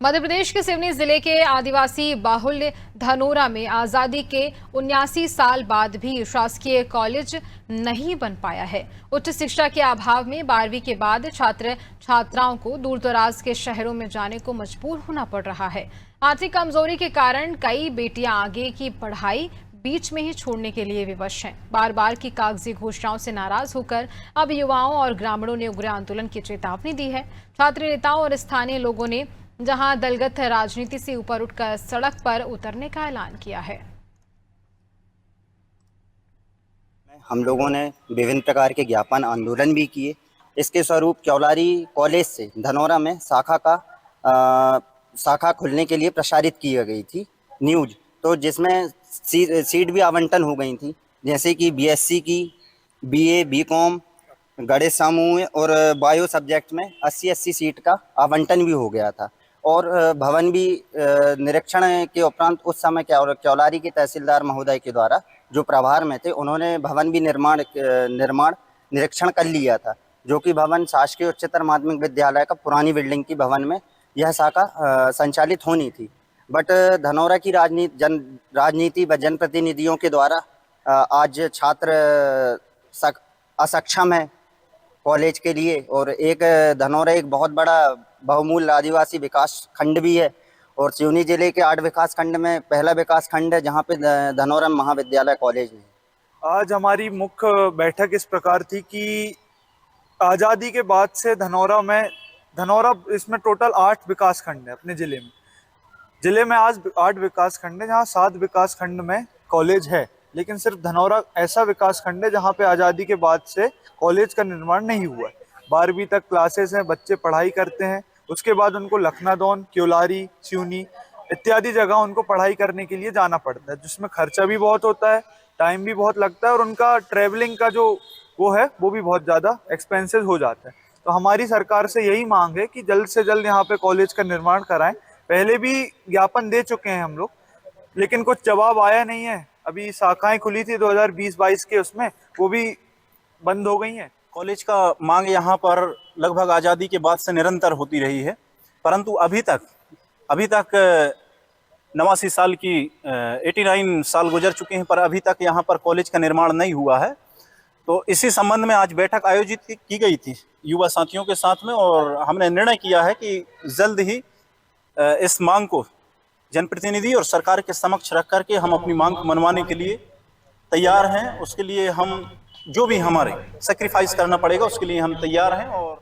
मध्य प्रदेश के सिवनी जिले के आदिवासी बाहुल्य धनोरा में आजादी के 79 साल बाद भी शासकीय कॉलेज नहीं बन पाया है। उच्च शिक्षा के अभाव में 12वीं के बाद छात्र छात्राओं को दूर दराज के शहरों में जाने को मजबूर होना पड़ रहा है। आर्थिक कमजोरी के कारण कई बेटियां आगे की पढ़ाई बीच में ही छोड़ने के लिए विवश हैं। बार बार की कागजी घोषणाओं से नाराज होकर अब युवाओं और ग्रामीणों ने उग्र आंदोलन की चेतावनी दी है। छात्र नेताओं और स्थानीय लोगों ने जहां दलगत राजनीति से ऊपर उठकर सड़क पर उतरने का ऐलान किया है। हम लोगों ने विभिन्न प्रकार के ज्ञापन आंदोलन भी किए। इसके स्वरूप क्योलारी कॉलेज से धनोरा में शाखा खुलने के लिए प्रसारित की गई थी न्यूज, तो जिसमें सीट भी आवंटन हो गई थी, जैसे कि बीएससी की, बीए, बीकॉम, गणित समूह और बायो सब्जेक्ट में 80 सीट का आवंटन भी हो गया था। और भवन भी निरीक्षण के उपरांत उस समय क्योलारी के तहसीलदार महोदय के द्वारा जो प्रभार में थे, उन्होंने भवन भी निर्माण निरीक्षण कर लिया था, जो कि भवन शासकीय उच्चतर माध्यमिक विद्यालय का पुरानी बिल्डिंग की भवन में यह शाखा संचालित होनी थी। बट धनोरा की राजनीति व जनप्रतिनिधियों के द्वारा आज छात्र असक्षम है कॉलेज के लिए। और धनोरा एक बहुत बड़ा बहुमूल्य आदिवासी विकास खंड भी है और सिवनी जिले के 8 विकास खंड में पहला विकास खंड है, जहाँ पे धनोरा महाविद्यालय कॉलेज है। आज हमारी मुख्य बैठक इस प्रकार थी कि आज़ादी के बाद से धनोरा इसमें टोटल 8 विकास खंड है अपने जिले में आज 8 विकास खंड है, जहाँ 7 विकास खंड में कॉलेज है, लेकिन सिर्फ धनोरा ऐसा विकास खंड है जहाँ पे आज़ादी के बाद से कॉलेज का निर्माण नहीं हुआ है। 12वीं तक क्लासेस हैं, बच्चे पढ़ाई करते हैं, उसके बाद उनको लखनादौन, क्योलारी, सिवनी इत्यादि जगह उनको पढ़ाई करने के लिए जाना पड़ता है, जिसमें खर्चा भी बहुत होता है, टाइम भी बहुत लगता है और उनका ट्रैवलिंग का जो वो भी बहुत ज़्यादा एक्सपेंसिव हो जाता है। तो हमारी सरकार से यही मांग है कि जल्द से जल्द यहाँ पे कॉलेज का निर्माण कराएं। पहले भी ज्ञापन दे चुके हैं हम लोग, लेकिन कुछ जवाब आया नहीं है। अभी शाखाएं खुली थी 2020-22 के, उसमें वो भी बंद हो गई हैं। कॉलेज का मांग यहाँ पर लगभग आज़ादी के बाद से निरंतर होती रही है, परंतु अभी तक 89 साल की 89 साल गुजर चुके हैं, पर अभी तक यहाँ पर कॉलेज का निर्माण नहीं हुआ है। तो इसी संबंध में आज बैठक आयोजित की गई थी युवा साथियों के साथ में, और हमने निर्णय किया है कि जल्द ही इस मांग को जनप्रतिनिधि और सरकार के समक्ष रख करके हम अपनी मांग को मनवाने के लिए तैयार हैं। उसके लिए हम जो भी हमारे सैक्रिफाइस करना पड़ेगा उसके लिए हम तैयार हैं। और